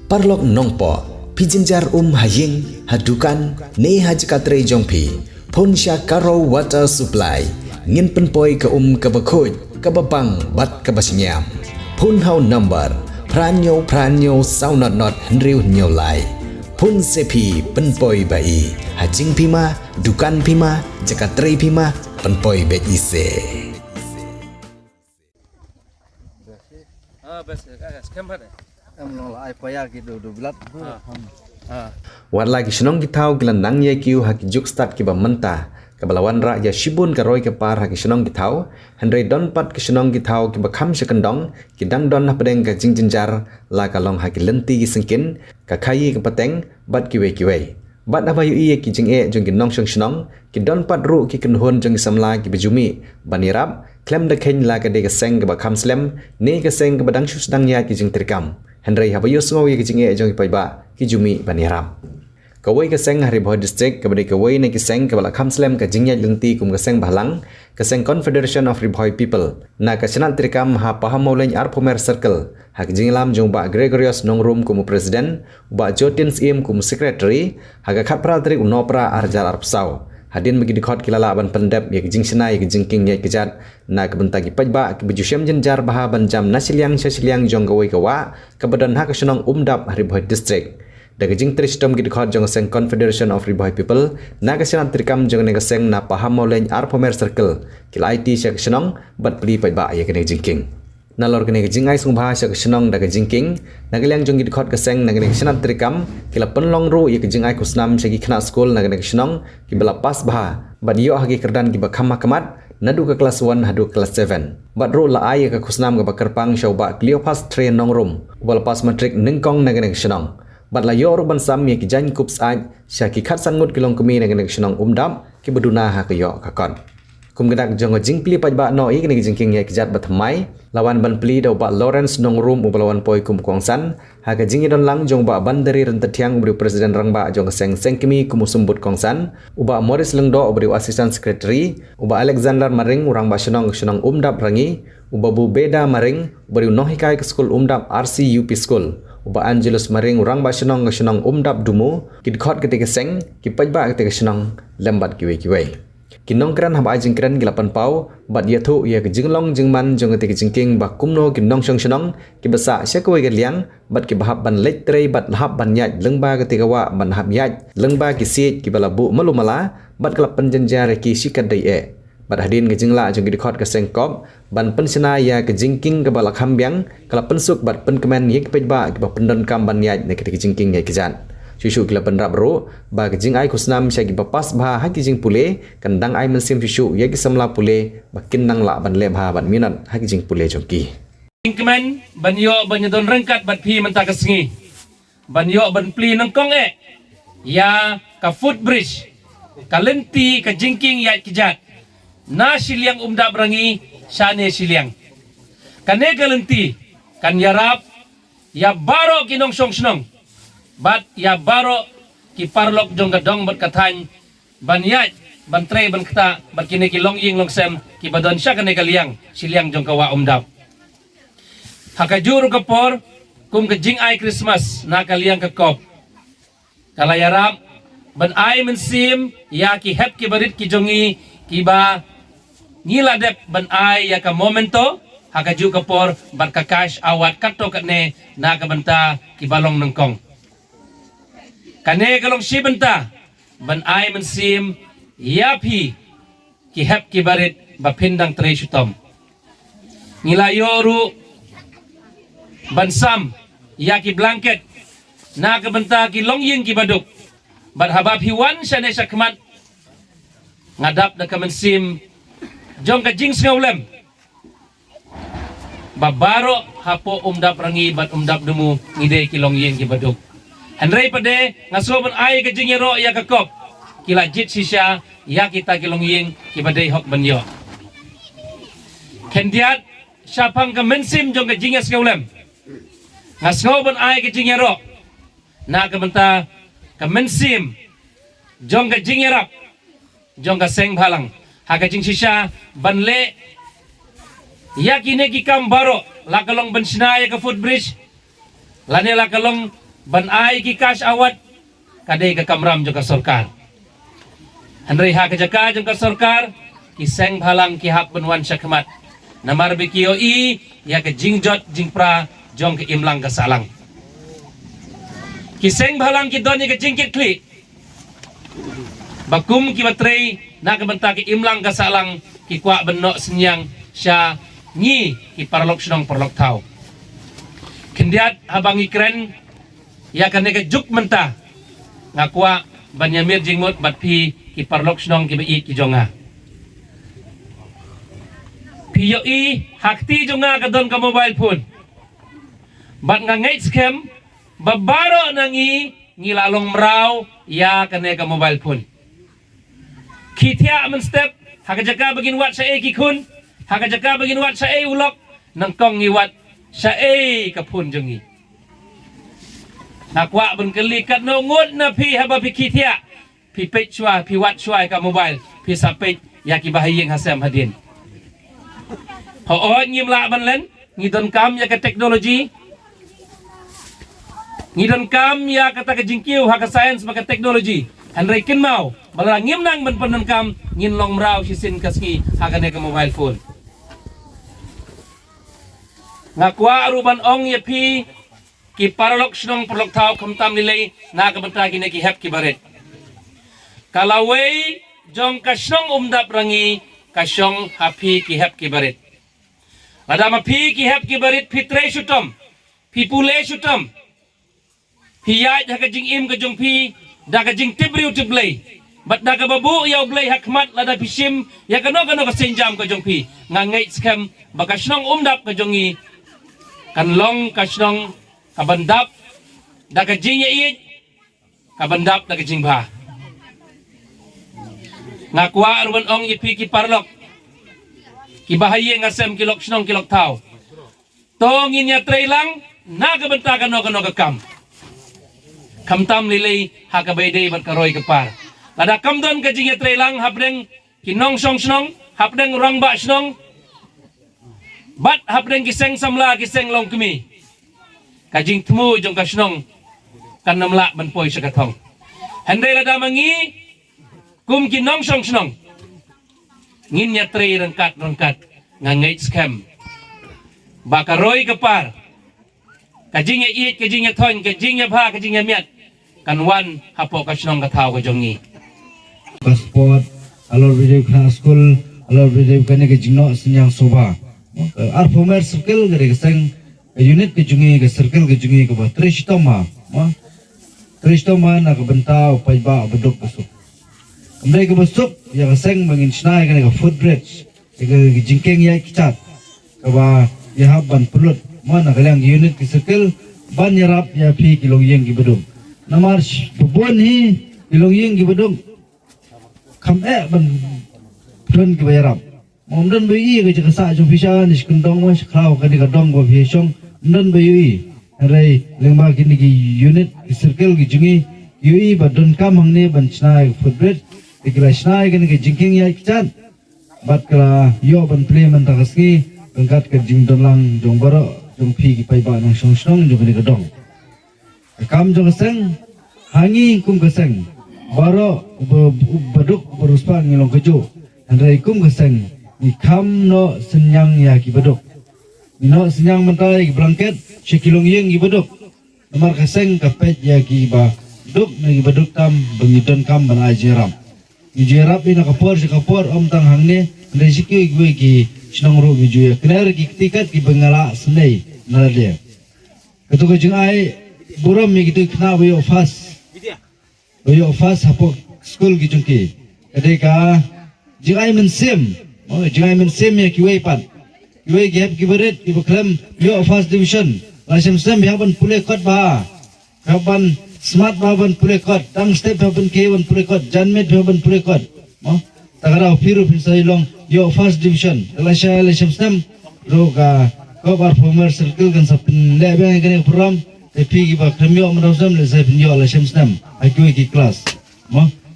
parlok nongpo pijinjar haying hadukan ne hajkatre jongpi ponsya karo water supply ngin penpoi ke kebakhoj kebabang bat kebasinyam pun hau number pranyo saunot henriu nyolai pun sepi penpoi bai hajing pima dukan pima jakatre pima penpoi be ise Wan lagi senong kitau gelandang ye kiu haki juk start kiba mentah kebalawan ra ya shibun karoi ke par haki senong kitau Henry don pat ke senong kitau kiba kham sekendong kidang don na pedeng ka jingjenjar la kalong haki lenti ki sengkin ka khayi ke peteng bat kiwe bat abayu iye ki jing e jong ginong shong senong ki don pat ru ki kenhon jong samla ki bejumi banirap klem de khen la ka de ka seng ka kham slem ne ka seng ka badang shus dang ya ki jing trikam Henry habayo sungaw ye ki jing e jong ki ba ki jumi banirap Kawai keseng hari Bohol District kabadi kawai na keseng kabala kamslem ka jingyat lenti kum keseng bahlang keseng Confederation of Riboy People na kasenat trikam ha pahamoleng arpomer circle ha jinglam jong ba Gregorius Nongrum kum president ba Jotins im kum secretary ha ka khatpra tri unopra arjal arpsau hadin bagi dikhot kilala ban pendep ye jingsena ye jingking ye kejat na kabentagi pajba ke bejusyam jenjar baha ban jam nasiliang sesiliang jong kawai kawa kabadan ha kasenong umdap hari Bohol District Daga jing tristom gid khot jong seng Confederation of Riboy People naga senat trikam jong nega seng na paham moleng arpomer circle kil IT syak senong bat pli pai ba ya kene jingking nalor kene jing ai sung bha syak senong daga jingking naga liang jong gid khot ka seng naga nega senat trikam kila penlong ru ya jing ai kusnam segi khna school naga nega senong ki bela pas bha bat yo hagi kerdan ki ba khama kamat nadu ke kelas 1 hadu kelas 7 bat ru la ai ka kusnam ga bakerpang shoba Cleopas train nongrum bal pas matrik ningkong naga nega senong Bat la yo ruban sam ye ki jan kups aj syaki khat sangut kilong kemi nang nek senong umdap ki beduna ha ke yo kakon kum gedak jong jing pli paj ba no i nek jingking ye ki jat batmai lawan ban pli do ba Lawrence nongrum ubalawan poi kum kongsan ha ka jing don lang jong ba bandari rentetiang ubri presiden rangba jong seng kemi kum sumbut kongsan uba Morris lengdo ubri assistant secretary uba Alexander maring urang ba senong umdap rangi uba bu beda maring ubri nohikai ke school umdap RCUP school Uba Angelus maring urang ba senong umdap dumu kid khot ketika seng ki pajba ketika senong lembat kiwe kinong kran haba jing kran gilapan pau bat ya thu ya ke jinglong jingman jong ketika jingking ba kumno kinong senong ki basa syakwe ke liang bat ki bahab ban lek trei bat lahap ban yat lengba ketika wa ban hab yat lengba ki sit ki balabu malumala bat kelap penjenjar ki sikat dai e Bat hadin ke jingla jong di khot ke sengkop ban pensena ya ke jingking ke balak hambiang kala pensuk bat penkemen ye ke pejba ke pendon kam ban yai ne ke jingking ye kejan susu kila penrap ro ba ke jing ai kusnam sya ki bapas ba ha ki jing pule kendang ai mensim susu ye ke samla pule bakin nang la ban le ba ban minat ha ki jing pule jongki jingkemen ban yo ban don rengkat bat pi menta kesengi ban yo ban pli nangkong e ya ka footbridge ka lenti ka jingking ya kejat na siliang umdap rangi syane siliang kane kalenti kan yarap ya baro kinong song senong bat ya baro ki parlok jong gadong berkatan ban yat ban tre ban kata bat kini ki long ying long sem ki badon sya kane kaliang siliang jong kawa umdap hakajur kapor kum ke jing ai Christmas na kaliang ke kop kala yarap ban ai mensim ya ki hep ki barit ki jongi ki ba Niladep ban ay ya ka momento hakaju kapor ban ka cash awat kato katne na kabanta kibalong nangkong kane kalong si banta ban ay mensim yapi ki hep ki barit bapindang tre syutom nilayoru ban sam ya ki blanket na kabanta ki longying ki baduk ban habab hiwan syane sakmat ngadap na kamensim Jong ka jing ngawlem babaro hapo umdap rangi bat umdap dumu ngide kilong yen ki baduk Henry pade ngasoban ay ka jing yero ya kakop kila jit sisya ya kita kilong yen ki bade hok banyo kendiat syapang ka mensim jong ka jing ngawlem ngasoban ay ka jing yero na ka benta ka mensim jong ka jing yerap jong ka seng balang Hakajing sisya banle yakine ki kam baro lakalong bansinaya ka footbridge lane lakalong ban ai ki cash awat kadai ka kamram jo ka sarkar handai ha ka jaka jo ka sarkar ki seng bhalang ki hap benwan syakmat namar bikio i ya ka jingjot jingpra jong ke imlang ka salang ki seng bhalang ki doni ka jingkit kli bakum ki batrei na ka benta ki imlang ka salang ki kwa benok senyang sya ngi ki parlok snong parlok tau kendiat habang ikren ya kan ke juk menta ngakwa banyamir jingmut bat pi ki parlok snong ki bai ki jonga pi yo i hakti jonga ka don ka mobile phone bat nga ngait scam babaro nangi ngilalong mraw ya kan ka mobile phone kitia men step hakajaka bagin wat sa e ki kun hakajaka bagin wat sa e ulok nang kong ngi wat sa e kapun jongi nakwa bun kelikat no ngut na pi haba pi kitia pi pet chua pi wat chua ka mobile pi sapet ya ki bahayeng hasam hadin ho nyim la ban len ngidon kam ya ka teknologi ngidon kam ya kata ka jingkiu ha ka science maka teknologi handrai kin mau bala ngim nang ban panan kam ngin long mrau sisin kaski ha ka ne ka mobile phone ngakwa aruban ong ya pi ki paralok snong parlok tau kamtam nilai na ka benta ki ne ki hep ki baret kalawai jong ka snong umdap rangi ka syong hapi ki hep ki baret lada ma pi ki hep ki baret pi tre syutom pi pule syutom pi ya ka jing im ka jong pi da ka jing tibriu tiblei bat da ka babu yaw blei hakmat lada pisim ya kano ka senjam ka jong pi ngangai scam baka snong umdap ka jongi kan long kasnong kabandap da ka jing ya kabandap da ka jing ba ngakwa arwan ong ipi ki parlok ki bahaye ngasem kilok snong kilok tau tongin ya trailang na ka benta kano ka kam kamtam lilay ha ka bayday bat karoy ka par lada kamdon ka jing ya trailang hapdeng kinong song snong hapdeng rang ba snong bat hapdeng kiseng samla kiseng long kemi kajing temu jong kasnong kan namla ban poi sa katong handai lada mangi kum kinong song snong ngin ya tre rangkat ngangait scam bakaroy kapar kajing ya it kajing ya thon kajing ya bha kajing ya miat kan wan hapo kasnong kathaw ka jongi pasport alor video khana school alor video kane ke jingno senyang soba ar pomer circle gare keseng unit ke jungi ke circle ke jungi ke ba tristoma na ke benta upai ba bedok besuk kembali ke besuk ya keseng mangin snai kane ke foot bridge ke jingkeng ya kicat ke ba ya haban pulut mana kalang unit ke circle ban yarap ya pi kilong yeng ke bedok namar bubun hi kilong yeng ke bedok kam ban don ke yarap Mungkin bayi kerja kesak jom pisang ni sekendong mas kau kadi kadong gua pisang mungkin bayi hari lembah kini ki unit ki circle ki jungi yui badun kam hang ni ban snai footbridge dikira snai kini ki jingking ya kican bat kala yo ban play man takaski bengkat ke jing dolang jong baro jong pi ki pai ba nang song song jong kini kadong kam jong keseng hangi kum keseng baro baduk beruspa ngilong keju hari kum keseng ikam no senyang ya ki bedok no senyang mentai ki blanket sekilong yeng ki bedok nomor keseng kapet ya ki ba duk na ki bedok tam bengidon kam ban ajeram ijerap ina kapor si kapor om tang hangne resiki gue ki sinong ro biju ya kenar ki tikat ki bengala senai nalade ketu ke jeng ai buram mi gitu kena we ofas hapo school ki jengki kedeka jeng ai mensem jangan mensem ya kiwei pan kiwei gap kiberit kibeklam yo first division lasem sem haban pule kot ba haban smart ba ban pule kot tang step haban ke ban pule kot janmet haban pule kot tagara firu pisai long yo first division lasem sem roga ko performer circle kan sapin lebe kan program tapi kiba kramyo mandosam le sapin yo lasem sem akiwei ki class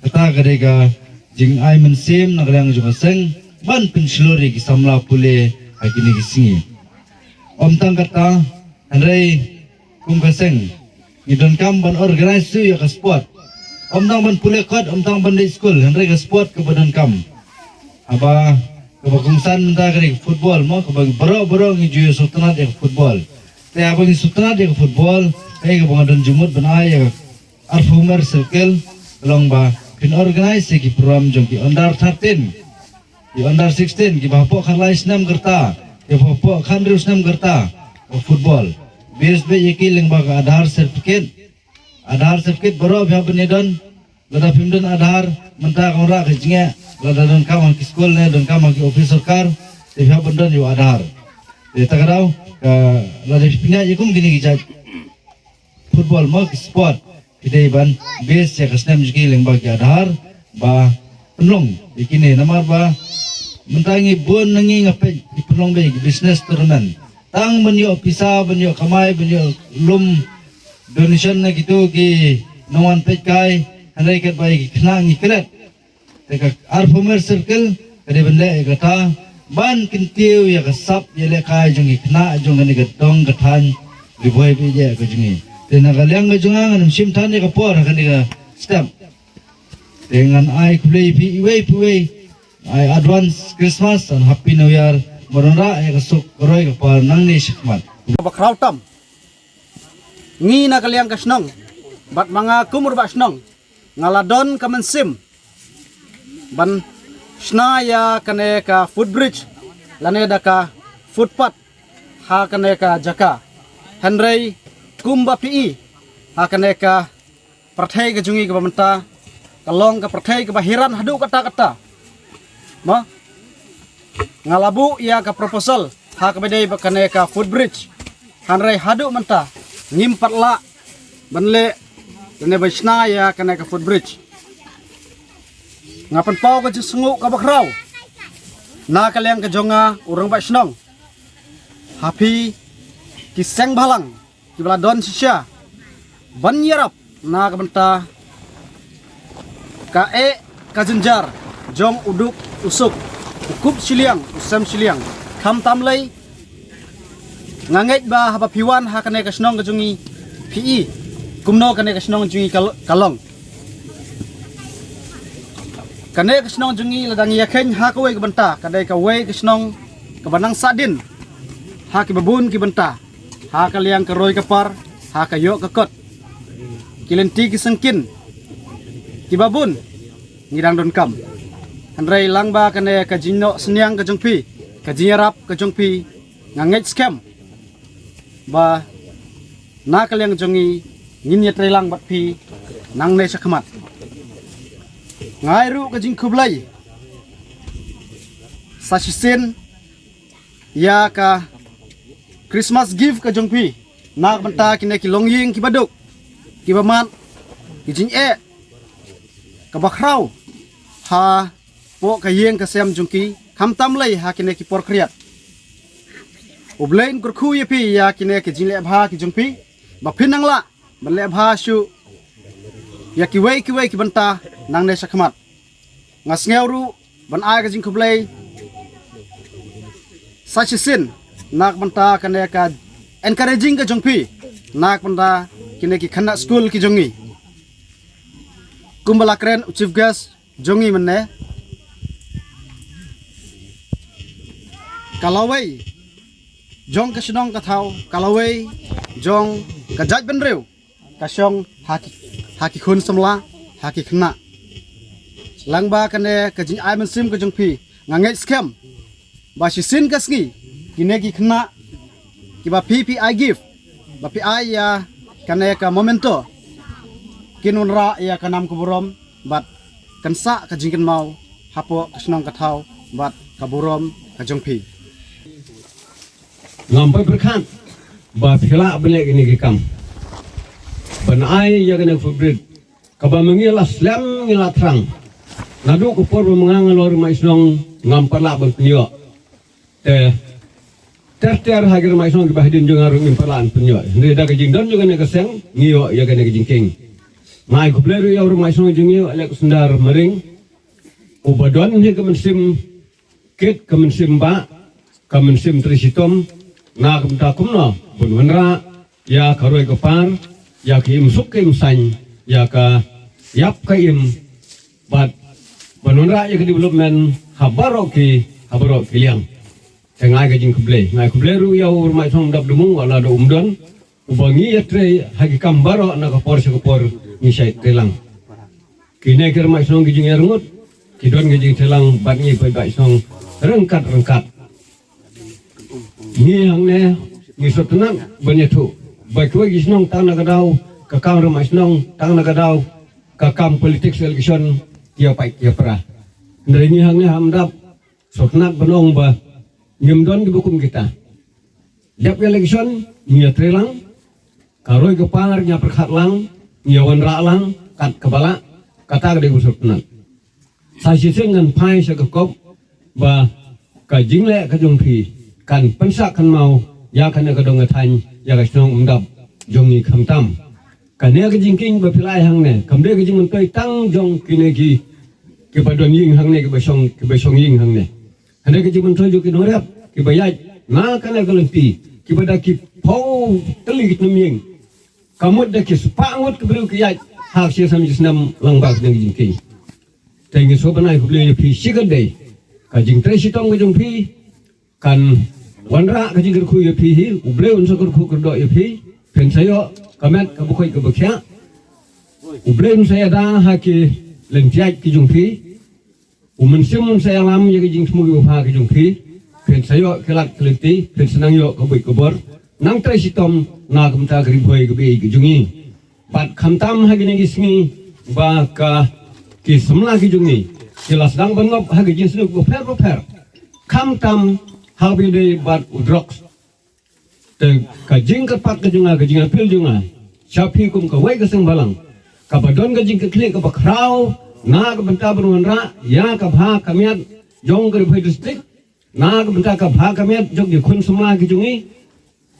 kata kadega jing ai mensem naglang juga seng ban penselori ki samla pule agini ki singi om tang kata andai kum kaseng Ngidon kam ban organize tu ya ka sport. Tang ban pule kot tang ban di school henry ka sport ke badan kam. Aba kebagungsan da kari football mo kebag baro ngi juyo sultanat ya football. Te abang sultanat ya football ay kebangadon jumut ban ay ya Arfumer circle long ba pin organize ki program jong ki under 13 ki under 16 ki bapo khalai snam gerta ki bapo khandru snam gerta football BSB yeki leng ba Aadhaar certificate baro bya benedon lada pimdon Aadhaar menta kamra ke jinge lada don kam ki school ne don kam ki office sarkar te bya bendon yo Aadhaar te takarau lada pinya yekum gini ki football mo ki sport kita iban base ya kesnem jiki leng bagi Aadhaar ba penlong ikine namar ba mentangi bon nangi ngape di penlong be business tournament tang benyo pisa benyo kamai benyo lum donation na gitu ki nawan pekai handai ket bai khna ngi kret teka Arfumer circle kade bende gata ban kintiu ya kasap ya le kai jungi khna jungi ni gatong gathan riboi be je ka jungi tena kaliang ngajungang anam sim tane ka por kan ka step dengan ai kulei pi iwei ai advance Christmas and happy new year morora ay kasuk koroi ka par nang ni shikmat bakraw tam ngi na kaliang kasnong bat mga kumur ba snong ngaladon kamansim ban snaya kane ka footbridge lane da ka footpath ha kane ka jaka henry kumba pi hakane ka prathai ka jungi ka bamta kalong ka prathai ka bahiran hadu kata ma ngalabu ya ka proposal ha ka bedai bakane ka footbridge hanrai hadu menta ngimpat la banle ne baisna ya kane ka footbridge ngapan pau ka sungu ka bakraw na kaliang ka jonga urang ba snong happy kiseng balang kibla don sisya ban yarap na kabanta ka kajenjar jong uduk usuk ukup siliang usam siliang kam tamlay ngangait ba haba piwan ha kane kasnong kajungi pi kumno kane kasnong jungi kalong kane kasnong jungi ladang yaken ha kawai kabanta kadai kawai kasnong kabanang sadin ha kibabun kibanta ha kaliang karoi kapar ha kayo kakot kilenti kisengkin kibabun ngidang don kam handrai langba kane kajino senyang kajongpi kajinyarap kajongpi ngangait scam ba na kaliang jongi nginya trelang bat pi nang ne sakmat ngairu kajing kublai sasisen ya ka Christmas gift ka jongpi nak benta kine ki longying ki baduk ki bamat ki jing ka bakraw ha po ka yeng ka sem jongki kham tam lai ha kine ki por kriat ublain kurkhu ye pi ya kine ki jing le bha ki jongpi ba phinang la ban le bha shu ya ki wei ki benta nang ne sakmat ngas ngewru ban ai ka jing kublai sachisin nak banta kane ka encouraging ka jongpi nak banta kine ki khana school ki jongi kumbala kren chief guest jongi manne kalawai jong ka sinong ka thau kalawai jong ka jaj benreu ka song haki khun samla haki khna langba kane ka jing ai mansim ka jongpi ngangai scam ba sin ka sngi kine ki khna ki ba PPI gift ba PI ya kane ka momento kinunra ya kanam kuburom bat kansa ka jingken mau hapo kasnong kathau bat kaburom ka jongpi ngampai berkan ba phila bele ini ki kam ban ai ya kane fubrid ka ba mengila slam ngila trang nadu ko por mengang lor mai snong ngampala ba penyo ter hagar mai song bahadin jong arung impalan penyo ndi da ka jingdon juga ne ka seng ngiyo ya ka ne ka jingking mai ko pleru ya urung mai song jingyo ale ko sendar mering ubadon ni ka mensim kit ka mensim ba ka mensim trisitom na ka mta kumno bunwanra ya karoi ko par ya ki im suk ke im san ya ka yap ka im bat banunra ya ke development habaro ki liang tengai ka jing kuble ngai kuble ru ya ur mai song dap dumung wala do umdon ubangi ya tre hagi kambaro na ka por ni sai telang kine ker mai song ki jing erungut kidon ki jing telang bat ni bai song rengkat ni hang ne ni sotnang banyetu bakwa gisnong tang na kadau kakang rumah senong tang na kadau kakam politik election dia pai dia pra dari ni hang ne hamdap sotnak benong ba nyemdon di bukum kita dap election ni trelang karoi kepar nya perkhat lang nyawan ra lang kat kepala kata de sotnak sa sising ngan pai sa kop ba ka jingle ka jong phi kan pensak kan mau ya kan ka dong than ya ka snong umdap jongi kham tam kan ne ka jingking ba pilai hang ne kam de ka jing toi tang jong kine ki ba don ying hang ne ki ba song ying hang ne han de ka jing toi ju ki no rap ki ba ya na kan ka lempi ki ba da ki pau teli ki numing kamut da ki spangut ki bru ki ya ha sia sam jisnam lang bak ne jingking tengi so banai ku le pi sigan dei ka jing tre sitong ka jong pi kan wanra ka jing ku ye pi hi uble un so ku do ye pi pen sayo kamet ka bukhoi ka bakhya uble un saya da ha ki len tiai ki jong pi umen sim saya lam ye ka jing smu yu ha ki jong pi pen sayo kelak keliti pen senang yo ka bui ka bor nang tre sitom na kum ta gri boi ka bi ki jungi pat khamtam ha ki ne gismi ba ka ki semla ki jungi jelas dang bengop ha ki jing snu ko per kam tam ha bi de bat udrox te ka jing ka pak ka junga ka jing apil junga sapi kum ka wai ka seng balang ka badon ka jing ka klik ka bakrau na ka benta berun ra ya ka bha kamiat jong ka phai district na ka benta ka bha kamiat jong di khun semla ki jungi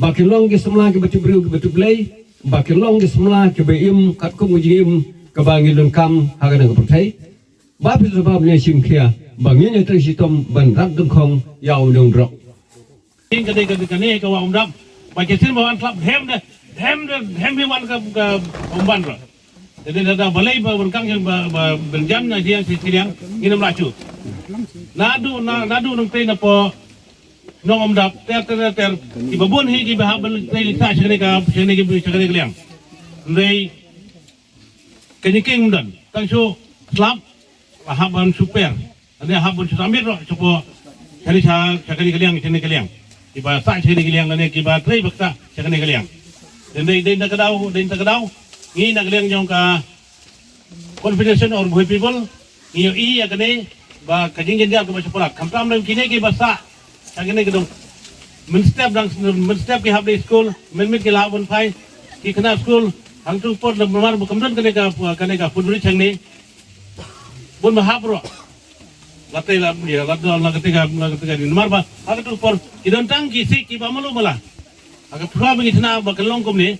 bakilong ki semla ki batu bru ki batu play bakilong ki semla ki beim kat kum jim ka bangilun kam ha ka na ka thai ba pi sebab ne sim khia bangin ne tri sitom ban rat dum khong yau dong rok ini kadang ni kau umdap baca sin bawan klub hem wan ke umban bro jadi ada balai berkang yang berjam na dia sisiang ini melacu nadu nang tei na po nong umdap ter ibabun hi ki bahab tei ta sini ka liang ndai kenyking umdan tang su klub haban super ada habun sambil ro coba cari cakari kaliang sini kaliang kiba sa sini kaliang ne kiba trei bakta cakani kaliang dan dei nak kadau ni nak kaliang jong ka confederation or boy people ni i ya kene ba kajing jendia ko sekolah kamtam nam kini ki basa cakani kedong men step ki habde school men ki labun pai ki kena school hang tu pot lemar bukamdan kene ka pudri changni bun mahabro latai la ya la ketika di nomor ba aga tu por idon tang kisik ki ba malu mala aga pura bagi thana ba kalong kom ni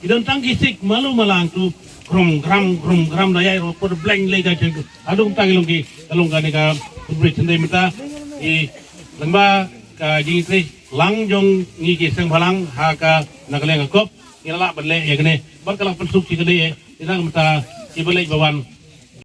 idon tang kisik malu malang tu krom daya ro por blank lega cheng adung tang ilong ki kalong ka ne ka bri chendai mita I lamba ka jing tri lang jong ni ki sang phalang ha ka nakaleng kop ila ban le ye kene bar kala pensuk ki kene ina mata ki balai bawan